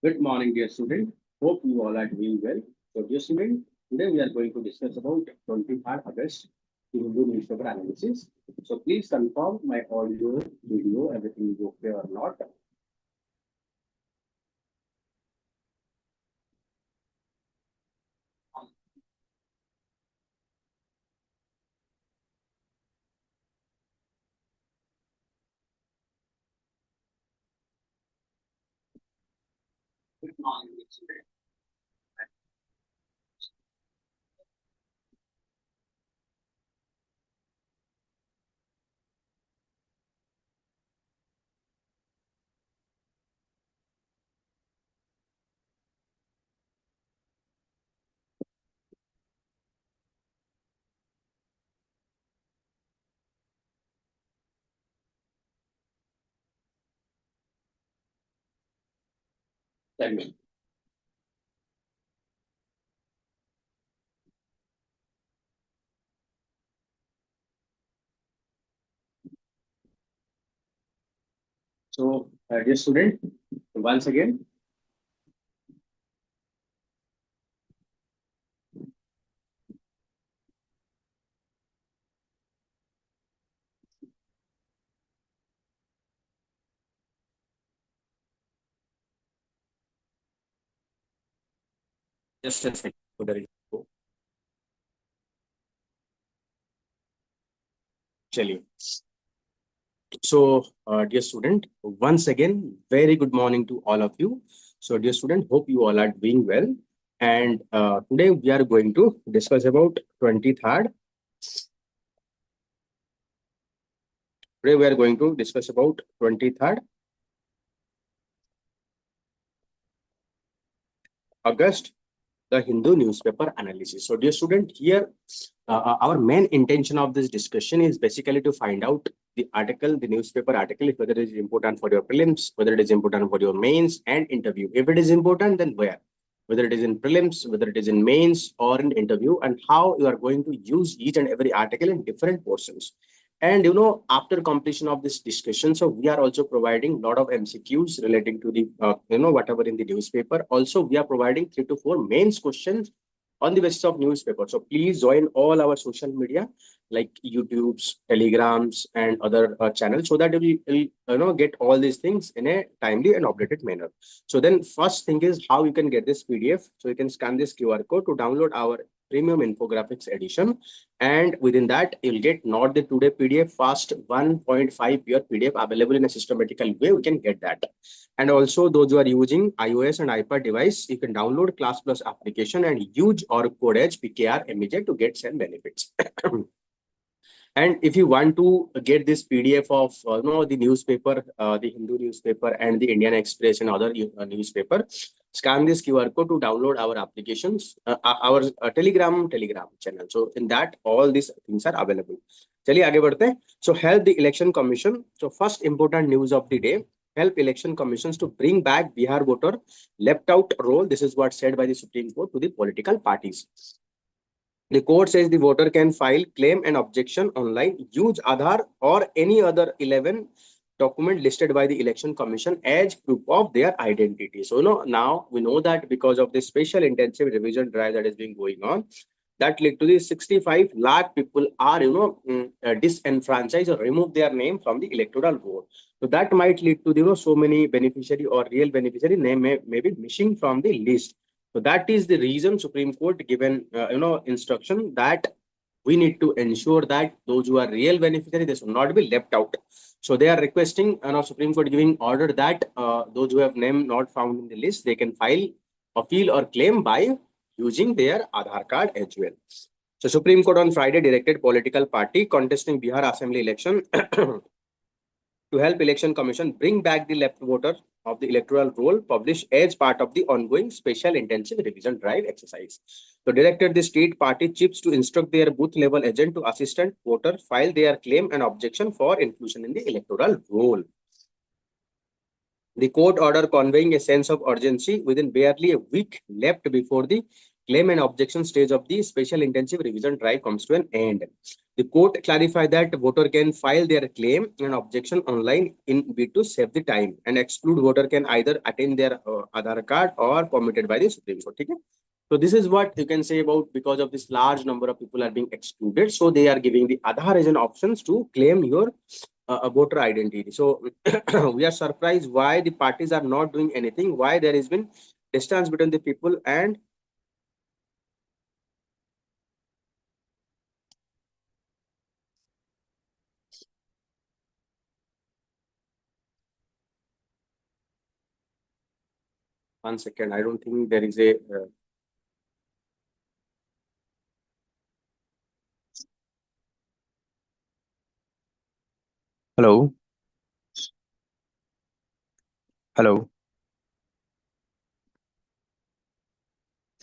Good morning, dear student. Hope you all are doing well. So, dear student, today we are going to discuss about 23rd August Hindu newspaper analysis. So, please confirm my audio, video, everything is okay or not. Good morning, dear student. Tell me. So, dear student, once again, just a second. चलिए. So, dear student, once again, very good morning to all of you. So, dear student, hope you all are doing well. And today we are going to discuss about 23rd. Today we are going to discuss about 23rd August, the Hindu newspaper analysis. So, dear student, here our main intention of this discussion is basically to find out the article, the newspaper article, whether it is important for your prelims, whether it is important for your mains and interview. If it is important, then where? Whether it is in prelims, whether it is in mains or in interview, and how you are going to use each and every article in different portions. And after completion of this discussion, so we are also providing a lot of MCQs relating to the whatever in the newspaper. Also, we are providing 3 to 4 mains questions on the basis of newspaper. So please join all our social media like YouTube's, Telegrams, and other channels so that you will get all these things in a timely and updated manner. So then first thing is how you can get this PDF. So you can scan this QR code to download our premium infographics edition, and within that you'll get not the today PDF, fast 1.5 year PDF available in a systematical way. We can get that. And also those who are using iOS and iPad device, you can download Class Plus application and use our code edge PKR MEJ to get some benefits. And if you want to get this PDF of the newspaper, the Hindu newspaper and the Indian Express and other newspaper, scan this QR code to download our applications, our Telegram channel. So in that, all these things are available. चलिए आगे बढ़ते हैं. So help the election commission. So first important news of the day. Help election commissions to bring back Bihar voter left out role. This is what said by the Supreme Court to the political parties. The court says the voter can file claim and objection online, use Aadhaar or any other 11 document listed by the election commission as proof of their identity. So now we know that because of the special intensive revision drive that is being going on, that led to the 65 lakh people are disenfranchised or remove their name from the electoral roll. So that might lead to so many beneficiary or real beneficiary name may be missing from the list. So that is the reason Supreme Court given instruction that we need to ensure that those who are real beneficiary, they should not be left out. So they are requesting Supreme Court giving order that those who have name not found in the list, they can file appeal or claim by using their Aadhaar card as well. So Supreme Court on Friday directed political party contesting Bihar Assembly election to help Election Commission bring back the left voter of the electoral roll published as part of the ongoing special intensive revision drive exercise. So directed the state party chiefs to instruct their booth level agent to assistant voter file their claim and objection for inclusion in the electoral roll. The court order conveying a sense of urgency within barely a week left before the claim and objection stage of the special intensive revision drive comes to an end. The court clarified that voter can file their claim and objection online in bid to save the time, and exclude voter can either attain their Aadhaar card or permitted by the Supreme Court. Okay? So this is what you can say about, because of this large number of people are being excluded. So they are giving the Aadhaar as an options to claim your voter identity. So we are surprised why the parties are not doing anything, why there has been distance between the people. And one second, I don't think there is a hello. Hello.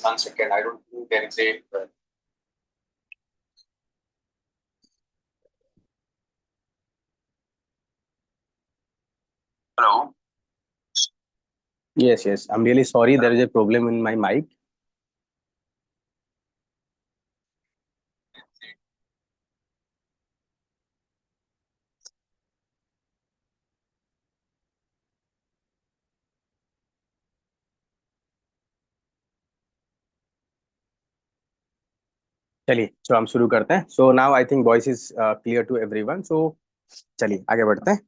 One second, I don't think there is a hello. Yes, yes. I'm really sorry. There is a problem in my mic. चलिए, so हम शुरू करते हैं. So now I think voice is clear to everyone. So चलिए आगे बढ़ते हैं.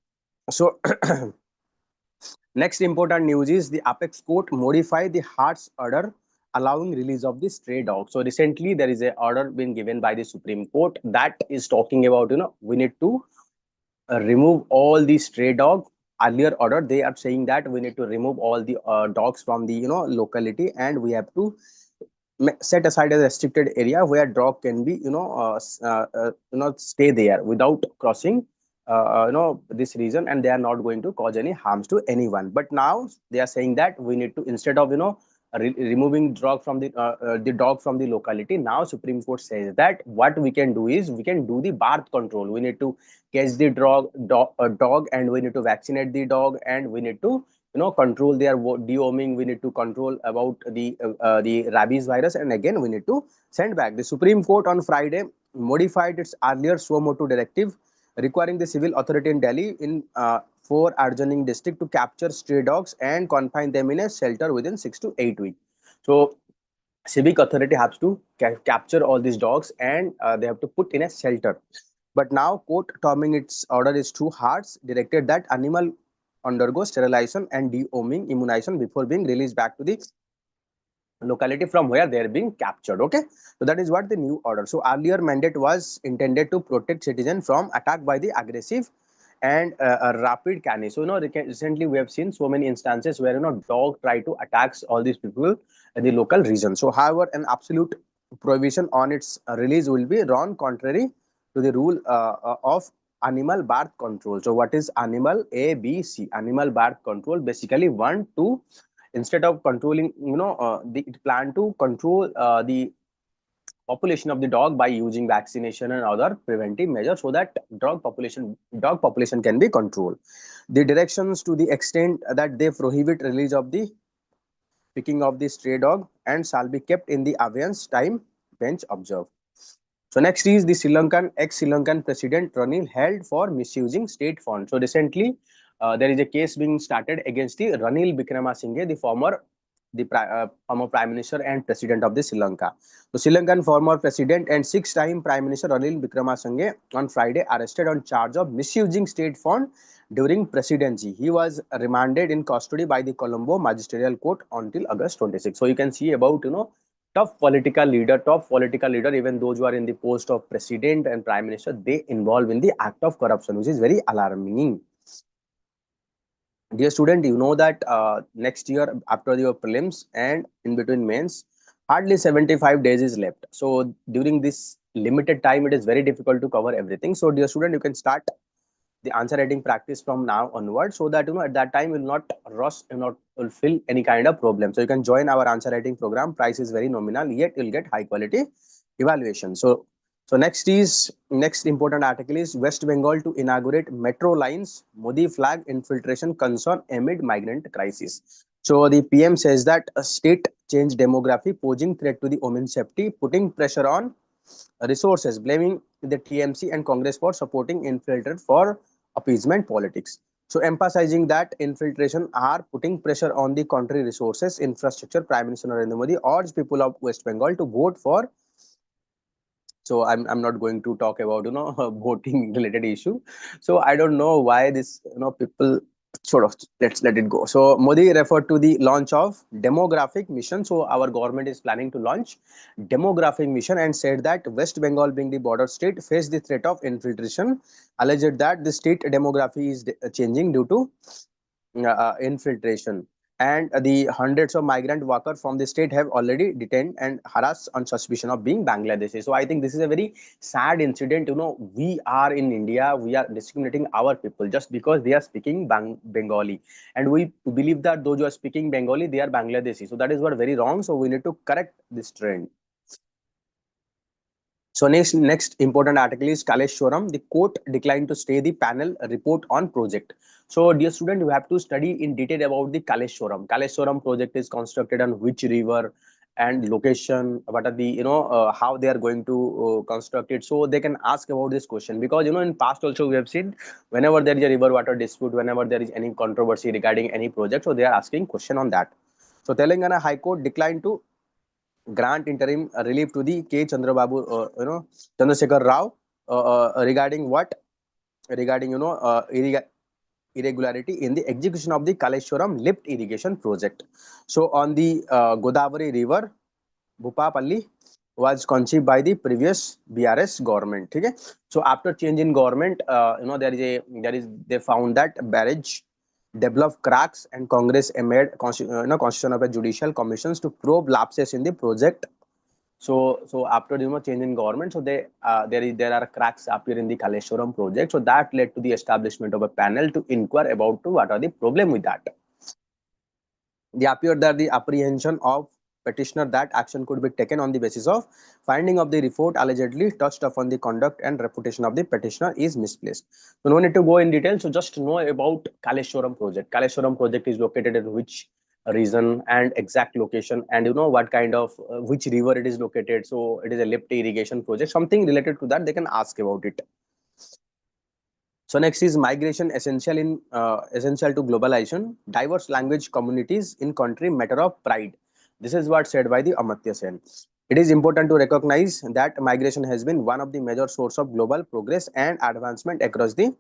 So next important news is the apex court modify the Hart's order allowing release of the stray dog. So recently there is a order been given by the Supreme Court that is talking about, we need to remove all the stray dog. Earlier order, they are saying that we need to remove all the dogs from the locality, and we have to set aside a restricted area where dog can be stay there without crossing this region, and they are not going to cause any harms to anyone. But now they are saying that we need to, instead of removing the dog from the locality, now Supreme Court says that what we can do is we can do the birth control. We need to catch the dog, and we need to vaccinate the dog, and we need to control their deworming. We need to control about the rabies virus, and again we need to send back. The Supreme Court on Friday modified its earlier suo motu directive, requiring the civil authority in Delhi in four adjoining districts to capture stray dogs and confine them in a shelter within 6 to 8 weeks. So civic authority has to capture all these dogs, and they have to put in a shelter. But now court, terming its order is too harsh, directed that animal undergo sterilization and deworming immunization before being released back to the locality from where they are being captured. Okay, so that is what the new order. So earlier mandate was intended to protect citizens from attack by the aggressive and rapid canine. So recently we have seen so many instances where dog try to attack all these people in the local region. So however, an absolute prohibition on its release will be run contrary to the rule of animal birth control. So what is animal ABC? Animal birth control basically one to, instead of controlling, it plan to control the population of the dog by using vaccination and other preventive measures, so that dog population can be controlled. The directions to the extent that they prohibit release of the picking of the stray dog and shall be kept in the abeyance time, bench observe. So next is the ex-Sri Lankan President Ranil held for misusing state funds. So recently, there is a case being started against the Ranil Wickremesinghe, the former Prime Minister and President of the Sri Lanka. So Sri Lankan former President and six-time Prime Minister Ranil Wickremesinghe on Friday arrested on charge of misusing state fund during presidency. He was remanded in custody by the Colombo Magisterial Court until August 26. So you can see about top political leader, even those who are in the post of president and prime minister, they involve in the act of corruption, which is very alarming. Dear student, you know that next year after your prelims and in between mains, hardly 75 days is left. So during this limited time, it is very difficult to cover everything. So dear student, you can start the answer writing practice from now onward, so that at that time will not rush and not fulfill any kind of problem. So you can join our answer writing program. Price is very nominal, yet you'll get high quality evaluation. So next important article is West Bengal to inaugurate metro lines, Modi flag infiltration concern amid migrant crisis. So the PM says that state change demography, posing threat to the women's safety, putting pressure on resources, blaming the TMC and Congress for supporting infiltrate for appeasement politics. So emphasizing that infiltration are putting pressure on the country resources, infrastructure, Prime Minister Narendra Modi urged people of West Bengal to vote for. So I'm not going to talk about voting related issue. So I don't know why this people sort of, let's let it go. So Modi referred to the launch of demographic mission. So our government is planning to launch demographic mission and said that West Bengal, being the border state, faced the threat of infiltration, alleged that the state demography is changing due to infiltration, and the hundreds of migrant workers from the state have already detained and harassed on suspicion of being Bangladeshi. So I think this is a very sad incident. We are in India, we are discriminating our people just because they are speaking Bengali, and we believe that those who are speaking Bengali, they are Bangladeshi. So that is what very wrong. So we need to correct this trend. So next important article is Kaleshwaram. The court declined to stay the panel report on project. So dear student, you have to study in detail about the Kaleshwaram. Kaleshwaram project is constructed on which river and location. What are the how they are going to construct it. So they can ask about this question, because in past also we have seen whenever there is a river water dispute, whenever there is any controversy regarding any project, so they are asking question on that. So Telangana High Court declined to grant interim relief to the K. Chandrababu, Chandrasekhar Rao, regarding what? Regarding, irregularity in the execution of the Kaleshwaram lift irrigation project. So on the Godavari River, Bhupapalli was conceived by the previous BRS government. Okay? So after change in government, they found that barrage developed cracks, and Congress made constitution of a judicial commissions to probe lapses in the project. So after change in government, so there are cracks appear in the Kaleshwaram project. So that led to the establishment of a panel to inquire about what are the problem with that. They appeared that the apprehension of petitioner that action could be taken on the basis of finding of the report allegedly touched upon the conduct and reputation of the petitioner is misplaced. So no need to go in detail. So just know about Kaleshwaram project. Kaleshwaram project is located in which region and exact location, and what kind of which river it is located. So it is a lift irrigation project. Something related to that they can ask about it. So next is migration essential to globalization. Diverse language communities in country matter of pride. This is what said by the Amartya Sen. It is important to recognize that migration has been one of the major source of global progress and advancement across the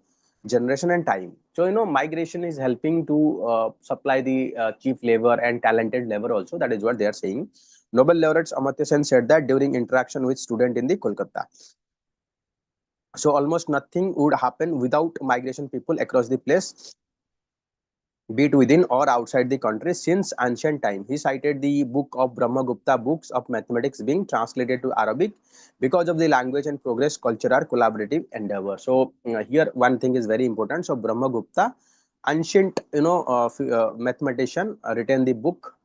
generation and time. So migration is helping to supply the cheap labor and talented labor also. That is what they are saying. Nobel laureate Amartya Sen said that during interaction with student in the Kolkata. So almost nothing would happen without migration people across the place, be it within or outside the country since ancient time. He cited the book of Brahmagupta, books of mathematics being translated to Arabic because of the language and progress culture are collaborative endeavor. So here one thing is very important. So Brahmagupta, ancient mathematician, written the book,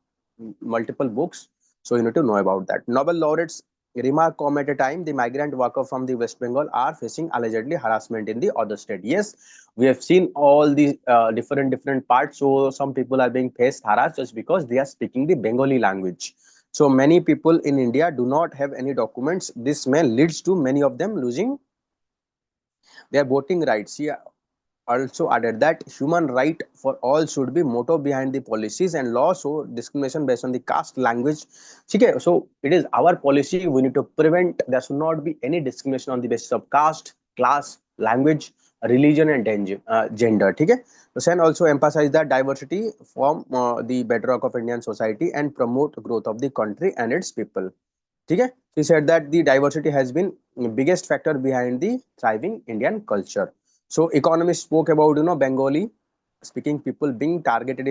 multiple books. So you need to know about that. Nobel laureates remark come at a time the migrant worker from the West Bengal are facing allegedly harassment in the other state. Yes, we have seen all the different parts. So some people are being faced harassed just because they are speaking the Bengali language. So many people in India do not have any documents. This may leads to many of them losing their voting rights. He also added that human right for all should be motto behind the policies and laws. So discrimination based on the caste, language. Okay, so it is our policy. We need to prevent. There should not be any discrimination on the basis of caste, class, language, religion, and gender. Okay. So Sen also emphasized that diversity form the bedrock of Indian society and promote growth of the country and its people. Okay. He said that the diversity has been the biggest factor behind the thriving Indian culture. So economists spoke about Bengali speaking people being targeted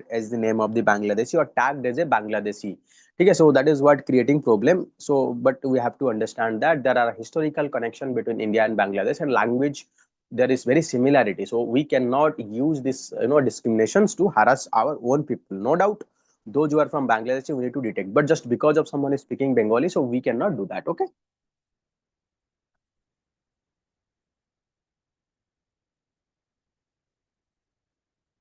as the name of the Bangladeshi or tagged as a Bangladeshi. Okay, so that is what creating problem. So but we have to understand that there are historical connection between India and Bangladesh, and language there is very similarity. So we cannot use this discriminations to harass our own people. No doubt those who are from Bangladesh we need to detect, but just because of someone is speaking Bengali, so we cannot do that. Okay.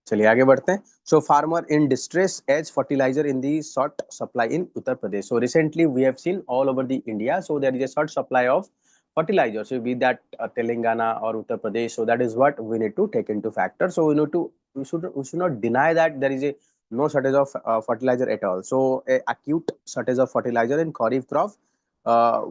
चलिए आगे बढ़ते हैं. So farmer in distress as fertilizer in the short supply in Uttar Pradesh. So recently we have seen all over the India. So there is a short supply of fertilizer. So be that Telangana or Uttar Pradesh. So that is what we need to take into factor. So we should not deny that there is a no shortage of fertilizer at all. So a acute shortage of fertilizer in Kharif crop. Uh,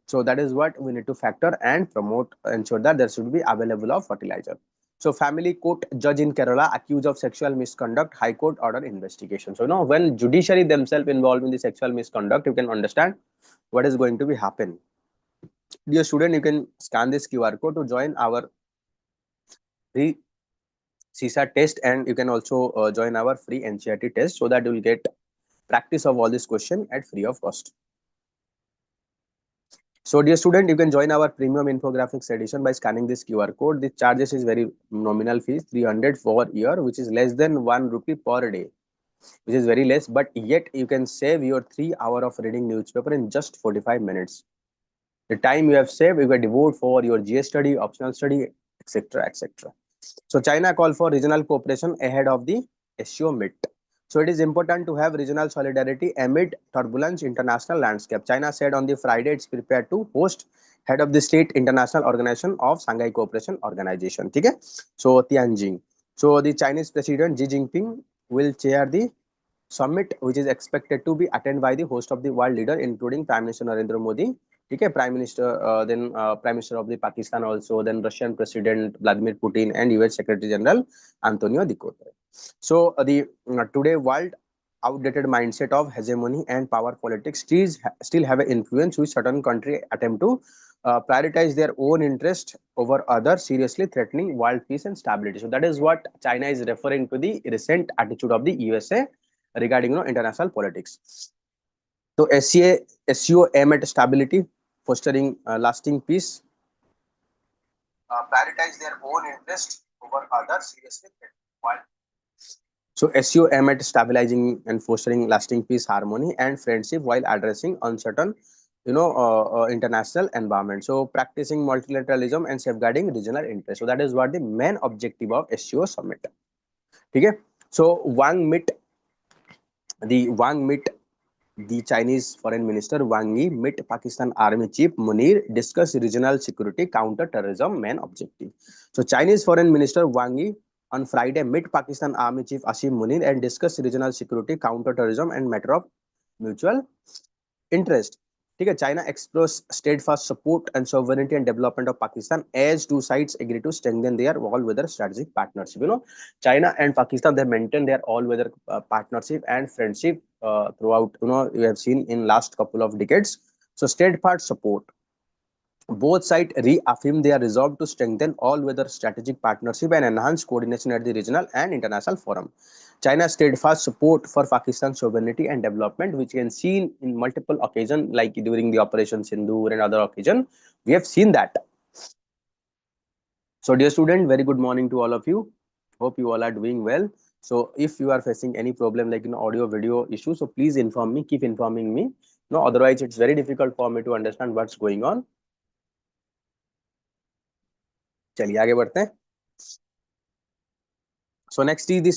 so that is what we need to factor and promote, ensure that there should be available of fertilizer. So family court judge in Kerala accused of sexual misconduct, High Court order investigation. So when judiciary themselves involved in the sexual misconduct, you can understand what is going to be happen. Dear student, you can scan this QR code to join our free CSAT test, and you can also join our free NCERT test so that you will get practice of all this question at free of cost. So dear student, you can join our premium infographics edition by scanning this QR code. The charges is very nominal fees, 300 for year, which is less than 1 rupee per day, which is very less, but yet you can save your 3 hours of reading newspaper in just 45 minutes. The time you have saved, you can devote for your GS study, optional study, etc. etc. So China call for regional cooperation ahead of the SCO meet. So it is important to have regional solidarity amid turbulent international landscape. China said on the Friday it's prepared to host head of the state international organization of Shanghai Cooperation Organization. Okay? So Tianjin. So the Chinese President Xi Jinping will chair the summit, which is expected to be attended by the host of the world leader, including Prime Minister Narendra Modi. Okay, Prime Minister, then Prime Minister of the Pakistan also, then Russian President Vladimir Putin, and US Secretary General Antonio Guterres. So the today world outdated mindset of hegemony and power politics still have an influence which certain country attempt to prioritize their own interest over others, seriously threatening world peace and stability. So that is what China is referring to the recent attitude of the USA regarding international politics. So SCO aim at stability, fostering lasting peace, prioritize their own interest over others, seriously threatening. So SEO aim at stabilizing and fostering lasting peace, harmony, and friendship while addressing uncertain, international environment. So practicing multilateralism and safeguarding regional interests. So that is what the main objective of SEO summit. Okay. So Wang Mit, the Chinese Foreign Minister Wang Yi met Pakistan Army Chief Munir, discuss regional security, counter-terrorism main objective. So Chinese Foreign Minister Wang Yi on Friday met Pakistan Army Chief Asim Munir and discuss regional security, counter-terrorism and matter of mutual interest. ठीक है, China expressed steadfast support and sovereignty and development of Pakistan as two sides agree to strengthen their all-weather strategic partnership. China and Pakistan, they maintain their all-weather partnership and friendship throughout. You have seen in last couple of decades. So steadfast support. Both sides reaffirm their resolve to strengthen all-weather strategic partnership and enhance coordination at the regional and international forum. China's steadfast support for Pakistan's sovereignty and development, which we can see in multiple occasions, like during the Operation Sindoor and other occasions, we have seen that. So, dear student, very good morning to all of you. Hope you all are doing well. So, if you are facing any problem like audio, video issue, so please inform me. Keep informing me. No, otherwise it's very difficult for me to understand what's going on. चलिए आगे बढ़ते हैं. So next is the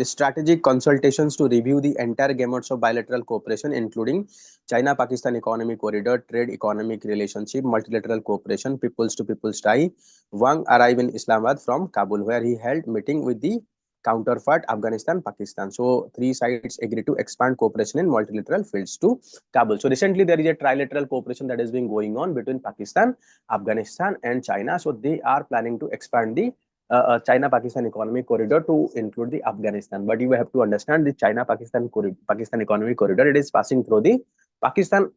strategic consultations to review the entire gamut of bilateral cooperation, including China-Pakistan economic corridor, trade economic relationship, multilateral cooperation, peoples to peoples tie. Wang arrived in Islamabad from Kabul, where he held meeting with the counterpart Afghanistan, Pakistan. So three sides agreed to expand cooperation in multilateral fields to Kabul. So recently there is a trilateral cooperation that has been going on between Pakistan, Afghanistan, and China. So they are planning to expand the China-Pakistan economic corridor to include the Afghanistan. But you have to understand the China-Pakistan economic corridor. It is passing through the Pakistan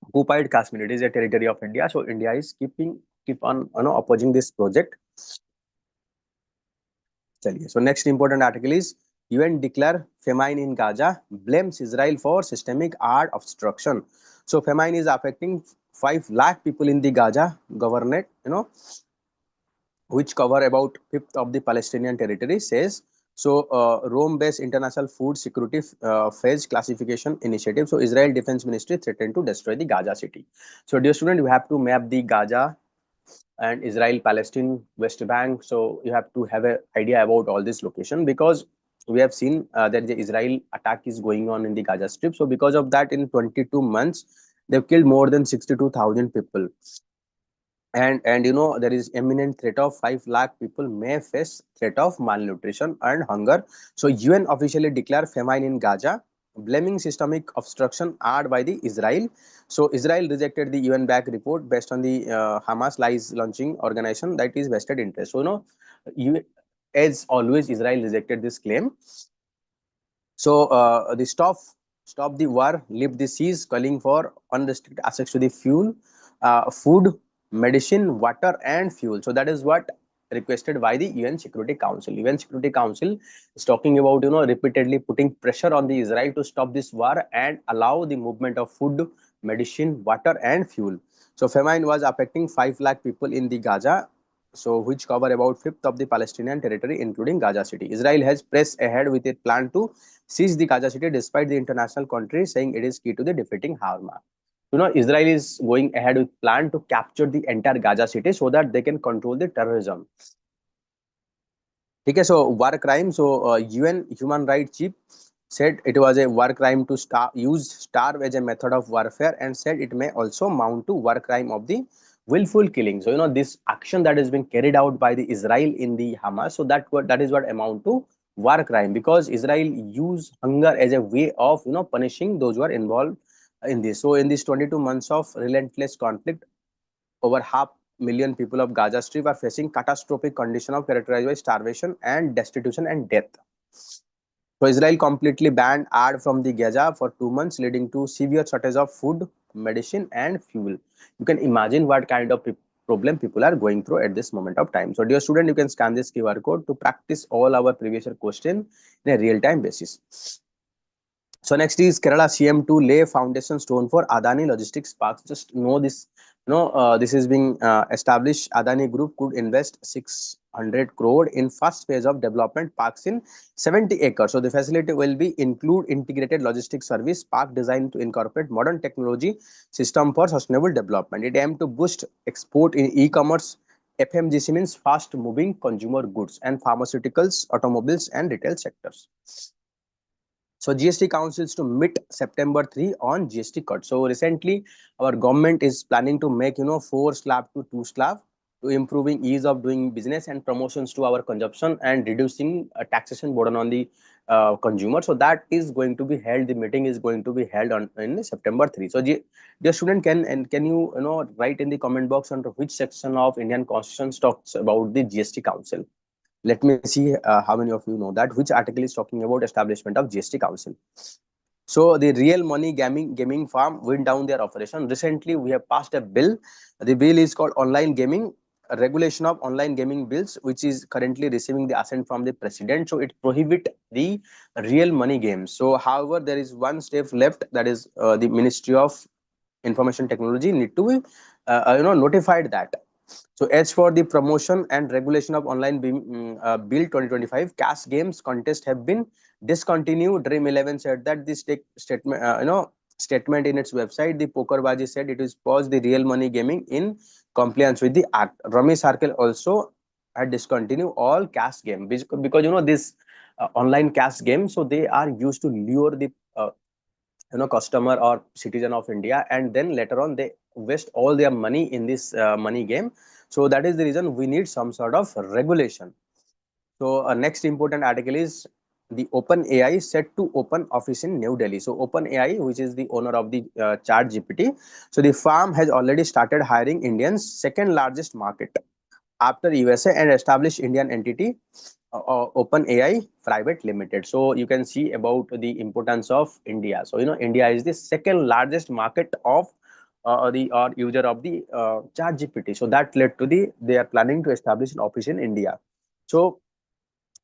occupied Kashmir. It is a territory of India. So India is keep on opposing this project. So next important article is UN declare famine in Gaza, blames Israel for systemic art obstruction. So famine is affecting 5 lakh people in the Gaza governorate, which cover about fifth of the Palestinian territory, says. So Rome-based International Food Security Phase Classification Initiative. So Israel Defense Ministry threatened to destroy the Gaza city. So dear student, you have to map the Gaza and Israel, Palestine, West Bank. So you have to have an idea about all this location, because we have seen that the Israel attack is going on in the Gaza Strip. So because of that, in 22 months, they've killed more than 62,000 people. And there is imminent threat of 5 lakh people may face threat of malnutrition and hunger. So UN officially declared famine in Gaza, blaming systemic obstruction added by the Israel. So Israel rejected the UN backed report based on the Hamas lies launching organization that is vested interest. So as always, Israel rejected this claim. So the stop the war, lift the seas, calling for unrestricted access to the fuel, food, medicine, water, and fuel. So that is what requested by the UN Security Council. UN Security Council is talking about repeatedly putting pressure on the Israel to stop this war and allow the movement of food, medicine, water, and fuel. So famine was affecting 5 lakh people in the Gaza, so which cover about fifth of the Palestinian territory, including Gaza City. Israel has pressed ahead with a plan to seize the Gaza City, despite the international country saying it is key to the defeating Hamas. Israel is going ahead with plan to capture the entire Gaza City so that they can control the terrorism. Okay, so war crime. So UN human rights chief said it was a war crime to use starve as a method of warfare, and said it may also mount to war crime of the willful killing. So this action that is being carried out by the Israel in the Hamas, so that is what amount to war crime, because Israel use hunger as a way of punishing those who are involved in this. So in these 22 months of relentless conflict, over half million people of Gaza Strip are facing catastrophic condition of characterized by starvation and destitution and death. So Israel completely banned aid from the Gaza for 2 months, leading to severe shortage of food, medicine, and fuel. You can imagine what kind of problem people are going through at this moment of time. So dear student, you can scan this QR code to practice all our previous year question in a real-time basis. So next is Kerala CM to lay foundation stone for Adani Logistics Parks. Just know this. This is being established. Adani Group could invest 600 crore in first phase of development parks in 70 acres. So the facility will be include integrated logistics service park designed to incorporate modern technology system for sustainable development. It aims to boost export in e-commerce. FMGC means fast moving consumer goods, and pharmaceuticals, automobiles, and retail sectors. So GST councils to meet September 3 on GST cut. So recently, our government is planning to make 4 slab to 2 slab to improving ease of doing business and promotions to our consumption and reducing taxation burden on the consumer. So that is going to be held. The meeting is going to be held on in September 3. So dear student, can you write in the comment box under which section of Indian Constitution talks about the GST council? Let me see how many of you know that which article is talking about establishment of GST council. So the real money gaming firm went down their operation. Recently, we have passed a bill. The bill is called online gaming, a regulation of online gaming bills, which is currently receiving the assent from the president. So it prohibit the real money games. So however, there is one step left, that is the Ministry of Information Technology need to be notified that. So as for the promotion and regulation of online bill 2025, cash games contest have been discontinued. Dream 11 said that this statement, statement in its website. The Pokerbaji said it is paused the real money gaming in compliance with the act. Rummy Circle also had discontinued all cash game because this online cash game. So they are used to lure the customer or citizen of India, and then later on they waste all their money in this money game. So that is the reason we need some sort of regulation. So next important article is the OpenAI set to open office in New Delhi. So OpenAI, which is the owner of the ChatGPT, so the firm has already started hiring Indians, second largest market after USA, and established Indian entity OpenAI Private Limited. So you can see about the importance of India. So India is the second largest market of the user of the ChatGPT. So that led to they are planning to establish an office in India. So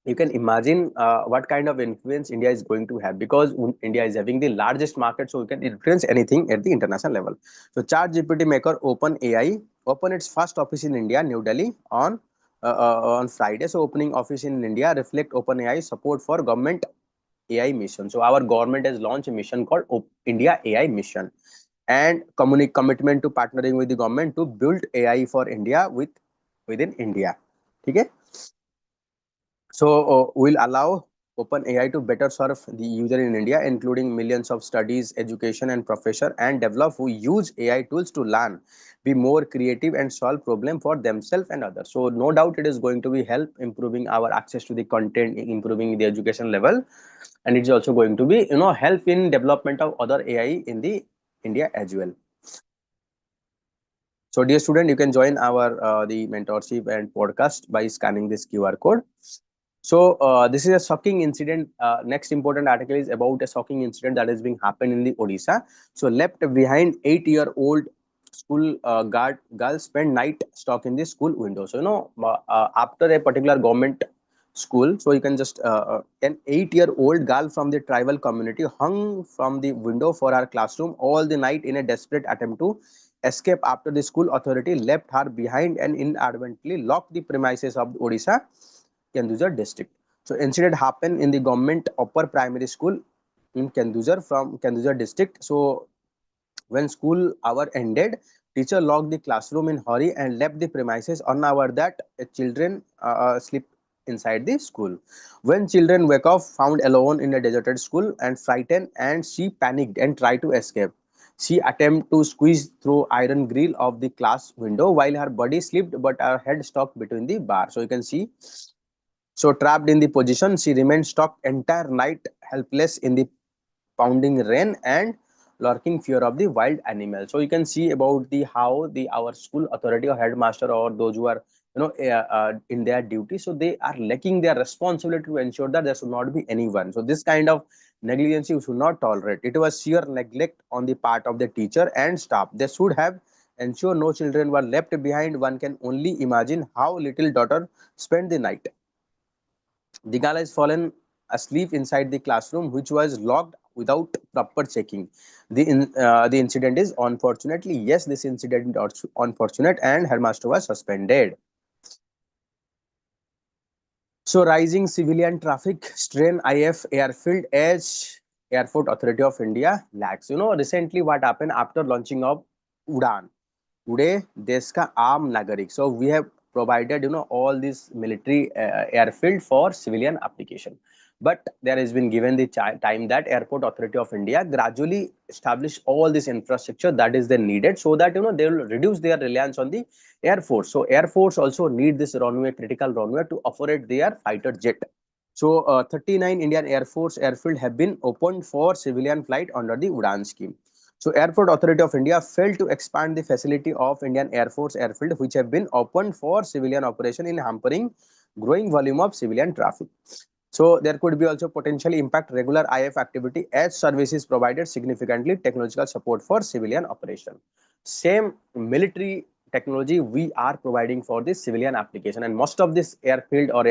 you can imagine what kind of influence India is going to have, because India is having the largest market, so you can influence anything at the international level. So ChatGPT maker OpenAI opened its first office in India, New Delhi, on Friday. So opening office in India reflect OpenAI support for government AI mission. So our government has launched a mission called India AI mission, and commitment to partnering with the government to build AI for India with within India. Okay. So we'll allow open AI to better serve the user in India, including millions of studies, education, and professor, and develop who use AI tools to learn, be more creative, and solve problem for themselves and others. So no doubt it is going to be help improving our access to the content, improving the education level, and it's also going to be help in development of other AI in the India as well. So dear student, you can join our the mentorship and podcast by scanning this QR code. So this is a shocking incident. Next important article is about a shocking incident that is being happened in the Odisha. So left behind 8-year-old school guard girl spent night stuck in the school window. So after a particular government school, so you can just an 8-year-old girl from the tribal community hung from the window for her classroom all the night in a desperate attempt to escape after the school authority left her behind and inadvertently locked the premises of Odisha Kendusar district. So incident happened in the government upper primary school in Kendusar from Kendusar district. So when school hour ended, teacher locked the classroom in hurry and left the premises unaware that children sleep inside the school. When children wake up, found alone in a deserted school and frightened, and she panicked and tried to escape. She attempted to squeeze through iron grill of the class window while her body slipped but her head stuck between the bar. So you can see, so trapped in the position, she remained stuck entire night, helpless in the pounding rain and lurking fear of the wild animal. So you can see about the how the our school authority or headmaster or those who are in their duty. So they are lacking their responsibility to ensure that there should not be anyone. So this kind of negligence you should not tolerate. It was sheer neglect on the part of the teacher and staff. They should have ensured no children were left behind. One can only imagine how little daughter spent the night. The girl has fallen asleep inside the classroom, which was locked without proper checking. The incident is unfortunately, yes, this incident is also unfortunate, and headmaster was suspended. So rising civilian traffic strain IF airfield as Airport Authority of India lacks. Recently what happened after launching of Udan. Today, देश का आम नागरिक. So we have provided all this military airfield for civilian application. But there has been given the time that Airport Authority of India gradually establish all this infrastructure that is then needed, so that they will reduce their reliance on the Air Force. So Air Force also need this runway, critical runway, to operate their fighter jet. So 39 Indian Air Force airfield have been opened for civilian flight under the Udan scheme. So Airport Authority of India failed to expand the facility of Indian Air Force airfield, which have been opened for civilian operation, in hampering growing volume of civilian traffic. So there could be also potentially impact regular IF activity as services provided significantly technological support for civilian operation. Same military technology we are providing for this civilian application, and most of this airfield or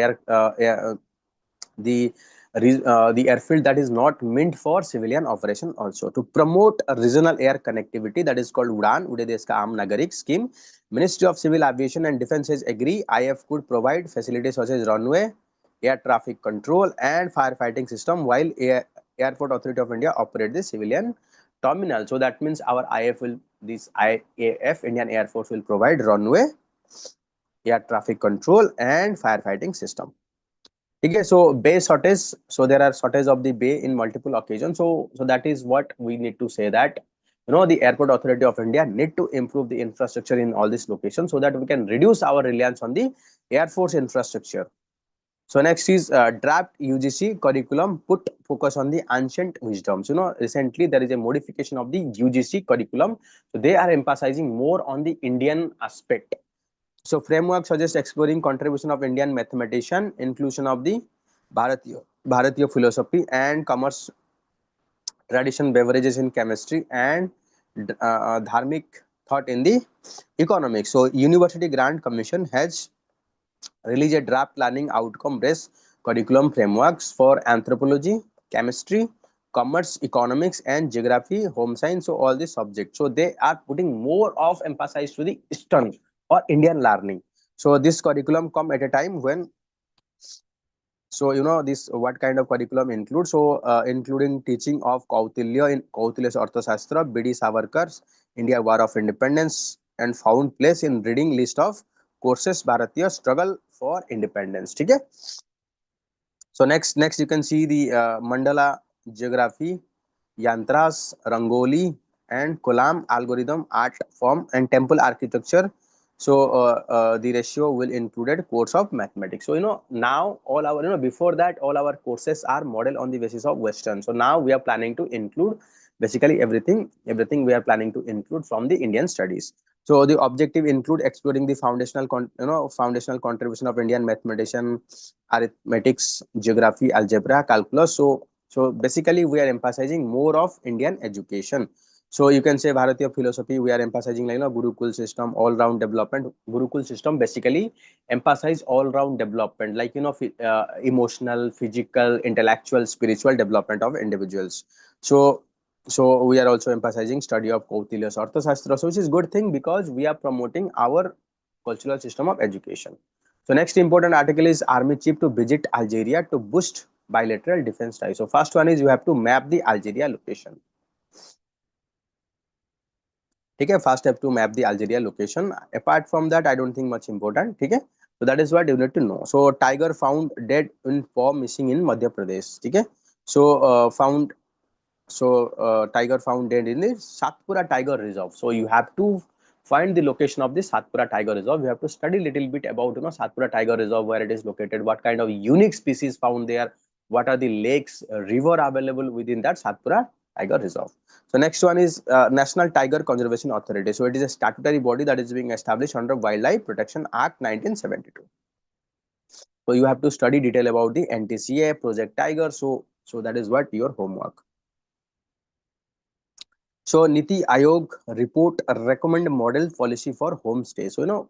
the the airfield that is not meant for civilian operation. Also to promote a regional air connectivity, that is called UDAN, Ude Desh Ka Aam Nagarik scheme, Ministry of Civil Aviation and Defence has agreed IF could provide facilities such as runway, air traffic control and firefighting system, while Airport Authority of India operate the civilian terminal. So that means our IF will, this IAF, Indian Air Force, will provide runway, air traffic control and firefighting system. Okay, so bay shortage. So there are shortage of the bay in multiple occasions. So that is what we need to say, that the Airport Authority of India need to improve the infrastructure in all these locations, so that we can reduce our reliance on the Air Force infrastructure. So next is draft UGC curriculum put focus on the ancient wisdoms. Recently there is a modification of the UGC curriculum. So they are emphasizing more on the Indian aspect. So framework suggests exploring contribution of Indian mathematician, inclusion of the Bharatiya philosophy and commerce tradition, beverages in chemistry, and dharmic thought in the economics. So University Grant Commission has released a draft planning outcome based curriculum frameworks for anthropology, chemistry, commerce, economics, and geography, home science. So all these subjects. So they are putting more of emphasis to the Eastern or Indian learning. So this curriculum come at a time when, so this what kind of curriculum includes, so including teaching of Kautilya in Kautilya's Arthashastra, BD Savarkar's India War of Independence, and found place in reading list of courses Bharatiya struggle for independence. ठीक है. So next you can see the mandala geography, yantras, rangoli, and kolam algorithm, art form, and temple architecture. So the ratio will include course of mathematics. So now all our before that all our courses are modeled on the basis of Western. So now we are planning to include basically everything we are planning to include from the Indian studies. So the objective include exploring the foundational contribution of Indian mathematician, arithmetics, geography, algebra, calculus. So basically we are emphasizing more of Indian education. So you can say Bharatiya philosophy, we are emphasizing Gurukul system, all round development. Gurukul system basically emphasize all round development, like emotional, physical, intellectual, spiritual development of individuals. So we are also emphasizing study of Kautilya's Arthashastra, so which is good thing because we are promoting our cultural system of education. So next important article is Army Chief to visit Algeria to boost bilateral defense ties. So first one is you have to map the Algeria location. ठीक है, first have to map the Algeria location. Apart from that, I don't think much important. ठीक है, so that is what you need to know. So tiger found dead in paw missing in Madhya Pradesh. ठीक है, so tiger found dead in the Satpura Tiger Reserve. So you have to find the location of the Satpura Tiger Reserve. You have to study little bit about Satpura Tiger Reserve, where it is located, what kind of unique species found there, what are the lakes, river available within that Satpura Tiger Reserve. So next one is National Tiger Conservation Authority. So it is a statutory body that is being established under Wildlife Protection Act 1972. So you have to study detail about the NTCA, Project Tiger. So that is what your homework. So Niti Aayog report recommend model policy for homestay. So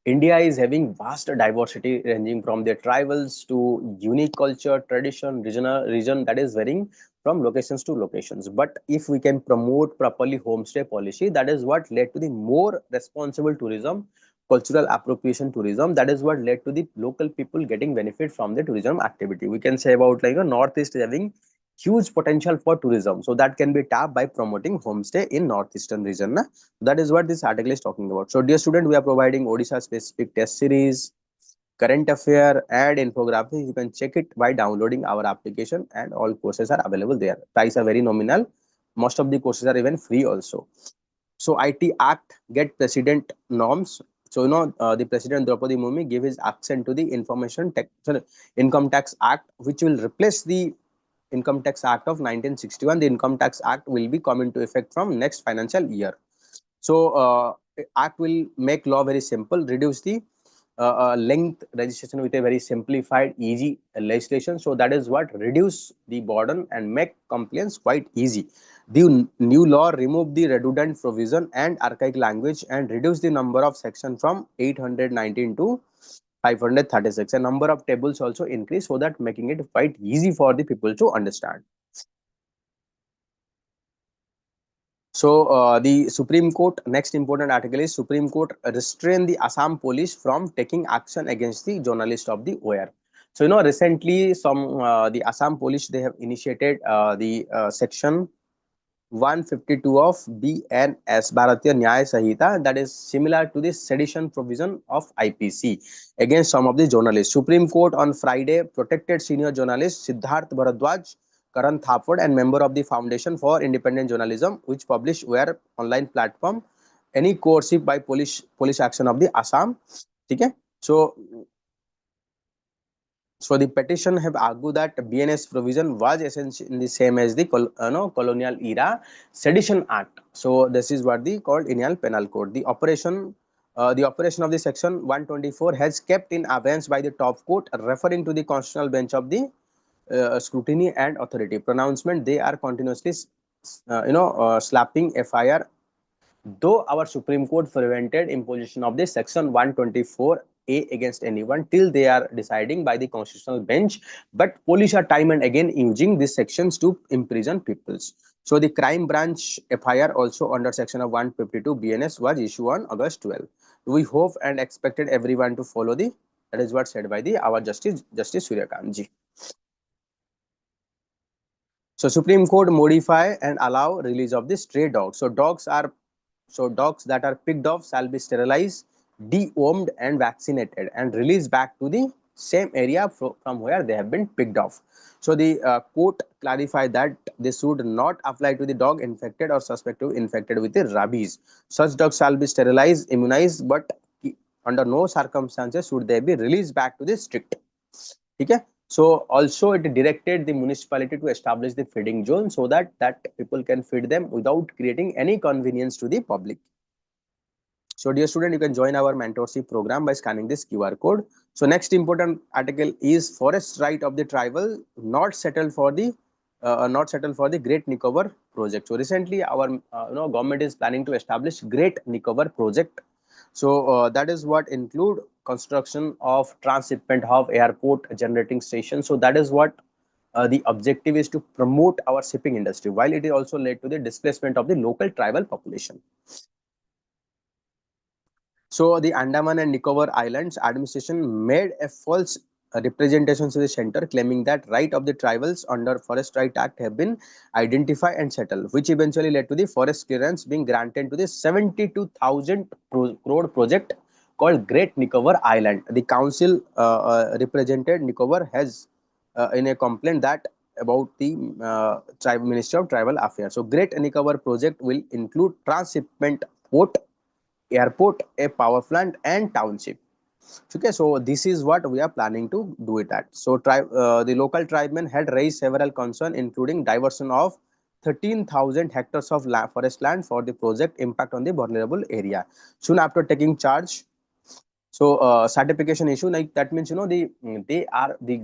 India is having vast diversity ranging from their tribals to unique culture, tradition, region that is varying from locations to locations. But if we can promote properly homestay policy, that is what led to the more responsible tourism, cultural appropriation tourism. That is what led to the local people getting benefit from the tourism activity. We can say about Northeast having huge potential for tourism, so that can be tapped by promoting homestay in northeastern region. That is what this article is talking about. So dear student, we are providing Odisha specific test series, current affair, and infographics. You can check it by downloading our application, and all courses are available there. Price are very nominal. Most of the courses are even free also. So IT Act get president norms. So the President Draupadi Murmu gave his accent to the Income Tax Act, which will replace the Income Tax Act of 1961. The Income Tax Act will be come into effect from next financial year. So Act will make law very simple, reduce the length registration with a very simplified, easy legislation. So that is what reduce the burden and make compliance quite easy. The new law remove the redundant provision and archaic language and reduce the number of sections from 819 to 536. A number of tables also increase, so that making it quite easy for the people to understand. So the Supreme Court, next important article is Supreme Court restrain the Assam police from taking action against the journalist of the OR. So recently the Assam police, they have initiated the section 152 of BNS, Bharatiya Nyaya Sahita, that is similar to the sedition provision of IPC against some of the journalists. Supreme Court on Friday protected senior journalist Siddharth Bharadwaj, Karan Thapar, and member of the Foundation for Independent Journalism, which published where online platform any coercive by police action of the Assam. Okay? So the petition have argued that BNS provision was essentially the same as the colonial era sedition act. So this is what the called Indian Penal Code. The operation of the section 124 has kept in abeyance by the top court, referring to the constitutional bench of the scrutiny and authority pronouncement. They are continuously slapping FIR. Though our Supreme Court prevented imposition of this section 124A against anyone till they are deciding by the constitutional bench, but police are time and again using these sections to imprison peoples. So the crime branch FIR also under section of 152 BNS was issued on August 12. We hope and expected everyone to follow the, that is what said by the our Justice Suryakant ji. So Supreme Court modify and allow release of the stray dogs. So dogs that are picked off shall be sterilized dewormed and vaccinated and released back to the same area from where they have been picked off. So the court clarified that this would not apply to the dog infected or suspected infected with the rabies. Such dogs shall be sterilized, immunized, but under no circumstances should they be released back to the strict. Okay. So also it directed the municipality to establish the feeding zone so that people can feed them without creating any convenience to the public. So dear student, you can join our mentorship program by scanning this QR code. So next important article is forest right of the tribal not settled for the Great Nicobar project. So recently our government is planning to establish Great Nicobar project. So that is what include construction of transshipment hub, airport, generating station. So that is what the objective is, to promote our shipping industry, while it is also led to the displacement of the local tribal population. So the Andaman and Nicobar Islands administration made a false representation to the center, claiming that right of the tribals under Forest Right Act have been identified and settled, which eventually led to the forest clearance being granted to the 72,000 crore project called Great Nicobar Island. The council represented Nicobar has in a complaint that about the Ministry of Tribal Affairs. So Great Nicobar project will include transshipment port, airport, a power plant, and township. Okay, so this is what we are planning to do it at. So the local tribesmen had raised several concerns, including diversion of 13,000 hectares of forest land for the project, impact on the vulnerable area. Soon after taking charge, so certification issue, like that means they are the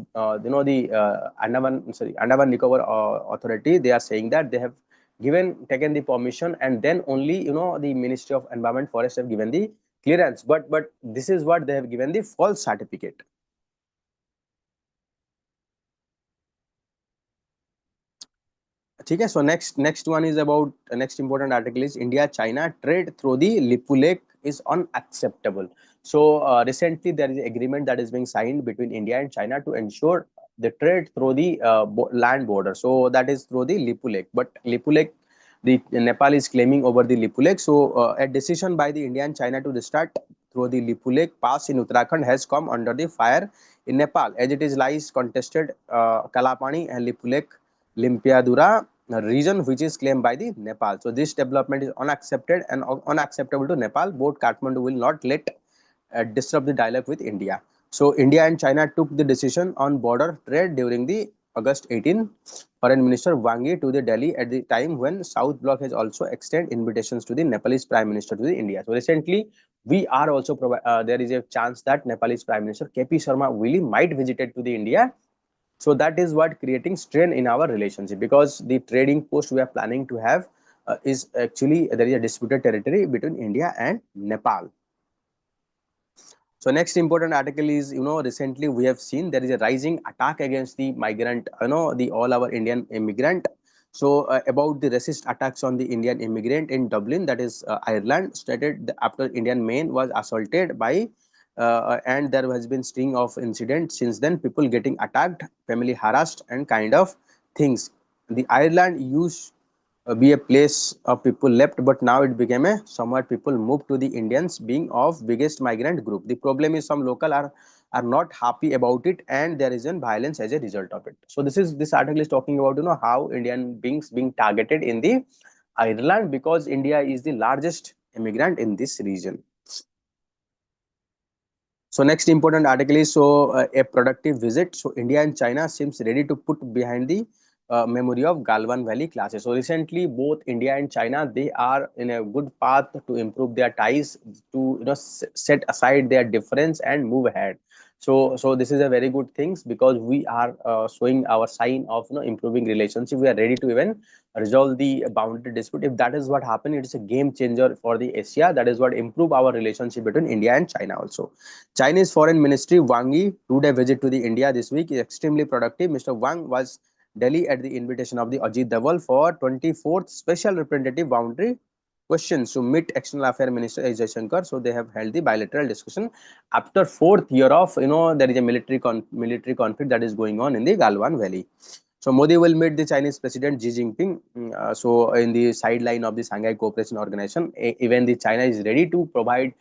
Andaman Nicobar authority. They are saying that they have taken the permission, and then only the Ministry of Environment Forest have given the clearance. But this is what they have given the false certificate. Okay, so next one is about next important article is India China trade through the Lipu Lake is unacceptable. So recently there is an agreement that is being signed between India and China to ensure the trade through the land border. So that is through the Lipu Lake. But Lipu Lake, the Nepal is claiming over the Lipu Lake. So a decision by the India and China to restart through the Lipu Lake pass in Uttarakhand has come under the fire in Nepal, as it is lies contested Kalapani and Lipu Lake Limpiadura region, which is claimed by the Nepal. So this development is unaccepted and unacceptable to Nepal. Both Kathmandu will not let disrupt the dialogue with India. So India and China took the decision on border trade during the August 18. Foreign Minister Wang Yi to the Delhi at the time when South Bloc has also extended invitations to the Nepalese Prime Minister to the India. So recently, we are also there is a chance that Nepalese Prime Minister KP Sharma Oli might visited to the India. So that is what creating strain in our relationship, because the trading post we are planning to have is actually there is a disputed territory between India and Nepal. So next important article is, recently we have seen there is a rising attack against the migrant, the all our Indian immigrant. So about the racist attacks on the Indian immigrant in Dublin, that is Ireland, stated after Indian man was assaulted by and there has been string of incidents since then, people getting attacked, family harassed and kind of things. The Ireland used be a place of people left, but now it became a somewhat people moved to the Indians being of biggest migrant group. The problem is some local are not happy about it, and there is an violence as a result of it. So this article is talking about how Indian beings being targeted in the Ireland, because India is the largest immigrant in this region. So next important article is a productive visit. So India and China seems ready to put behind the memory of Galwan Valley clashes. So recently, both India and China, they are in a good path to improve their ties, to set aside their difference and move ahead. So this is a very good things, because we are showing our sign of improving relationship. We are ready to even resolve the boundary dispute. If that is what happened, it is a game changer for the Asia. That is what improve our relationship between India and China also. Chinese Foreign Ministry Wang Yi today visit to the India this week is extremely productive. Mr. Wang was Delhi at the invitation of the Ajit Doval for 24th Special Representative Boundary questions to meet External Affairs Minister S. Jaishankar. So they have held the bilateral discussion after fourth year of there is a military conflict that is going on in the Galwan Valley. So Modi will meet the Chinese President Xi Jinping. So in the sideline of the Shanghai Cooperation Organization, even the China is ready to provide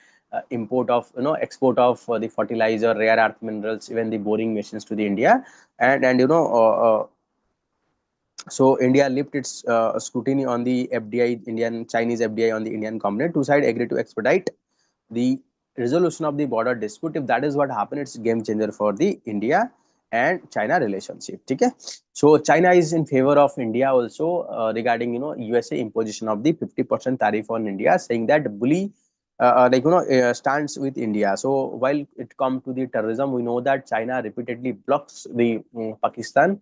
import of export of the fertilizer, rare earth minerals, even the boring machines to the India. And so India lifted its scrutiny on the FDI, Indian Chinese FDI on the Indian company. Two sides agreed to expedite the resolution of the border dispute. If that is what happened, it's a game changer for the India and China relationship. Okay, so China is in favor of India also regarding USA imposition of the 50% tariff on India, saying that bully stands with India. So while it comes to the terrorism, we know that China repeatedly blocks the Pakistan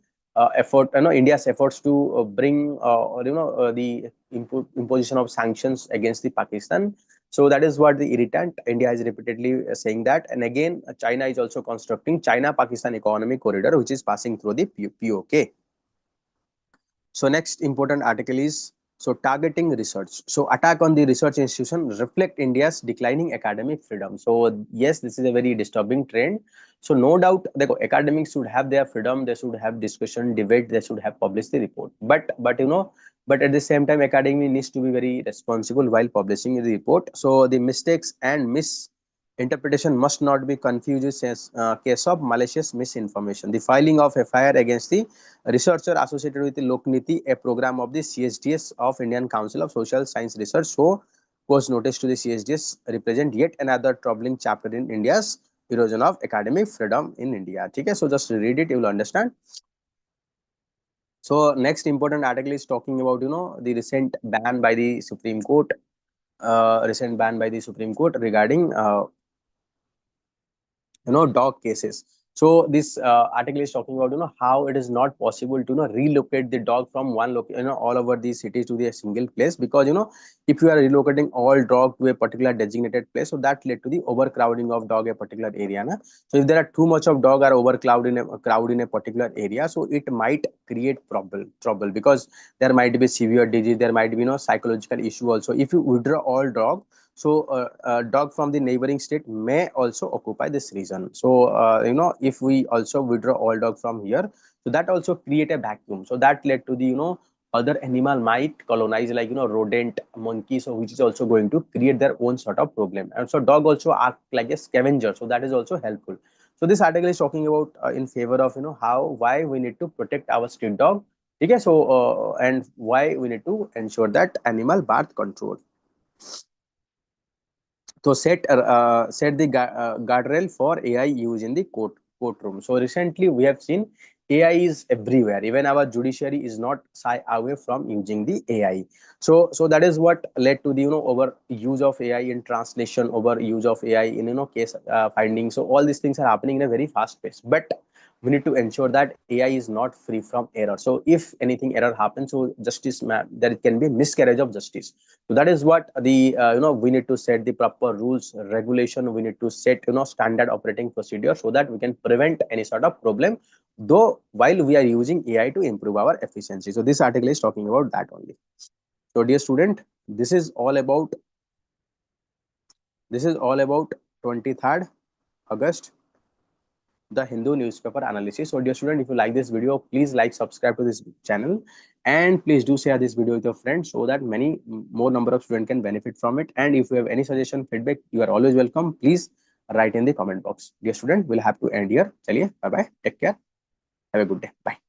effort, India's efforts to bring the imposition of sanctions against the Pakistan. So that is what the irritant. India is repeatedly saying that. And again, China is also constructing China-Pakistan economic corridor, which is passing through the POK. So next important article is targeting research. So attack on the research institution reflect India's declining academic freedom. So yes, this is a very disturbing trend. So no doubt the academics should have their freedom. They should have discussion, debate. They should have published the report. But at the same time, academy needs to be very responsible while publishing the report. So the mistakes and misinterpretation must not be confused as case of malicious misinformation. The filing of FIR against the researcher associated with the Lokniti, a program of the CSDS of Indian Council of Social Science Research. So post notice to the CSDS represent yet another troubling chapter in India's erosion of academic freedom in India. Okay, so just read it, you will understand. So next important article is talking about the recent ban by the Supreme Court, regarding dog cases. So this article is talking about how it is not possible to relocate the dog from one location all over the city to the single place, because if you are relocating all dog to a particular designated place, so that led to the overcrowding of dog a particular area na? So if there are too much of dog or overcrowd in a crowd in a particular area, so it might create trouble, because there might be severe disease, there might be psychological issue also. If you withdraw all dog, so dog from the neighboring state may also occupy this region. So if we also withdraw all dog from here, so that also create a vacuum. So that led to the other animal might colonize, like rodent, monkey, so which is also going to create their own sort of problem. And so dog also act like a scavenger, so that is also helpful. So this article is talking about in favor of why we need to protect our street dog. Okay, so and why we need to ensure that animal birth control. So set the guardrail for AI use in the courtroom. So recently we have seen AI is everywhere. Even our judiciary is not shy away from using the AI. So that is what led to the over use of AI in translation, over use of AI in case finding. So all these things are happening in a very fast pace. But we need to ensure that AI is not free from error. So if anything error happens, so there can be miscarriage of justice. So that is what the we need to set the proper rules, regulation. We need to set standard operating procedure, so that we can prevent any sort of problem, though while we are using AI to improve our efficiency. So this article is talking about that only. So dear student, this is all about 23rd August, the Hindu newspaper analysis. So dear student, if you like this video, please like, subscribe to this channel, and please do share this video with your friends, so that many more number of students can benefit from it. And if you have any suggestion, feedback, you are always welcome. Please write in the comment box. Dear student, we'll have to end here. Chaliye, bye bye, take care, have a good day, bye.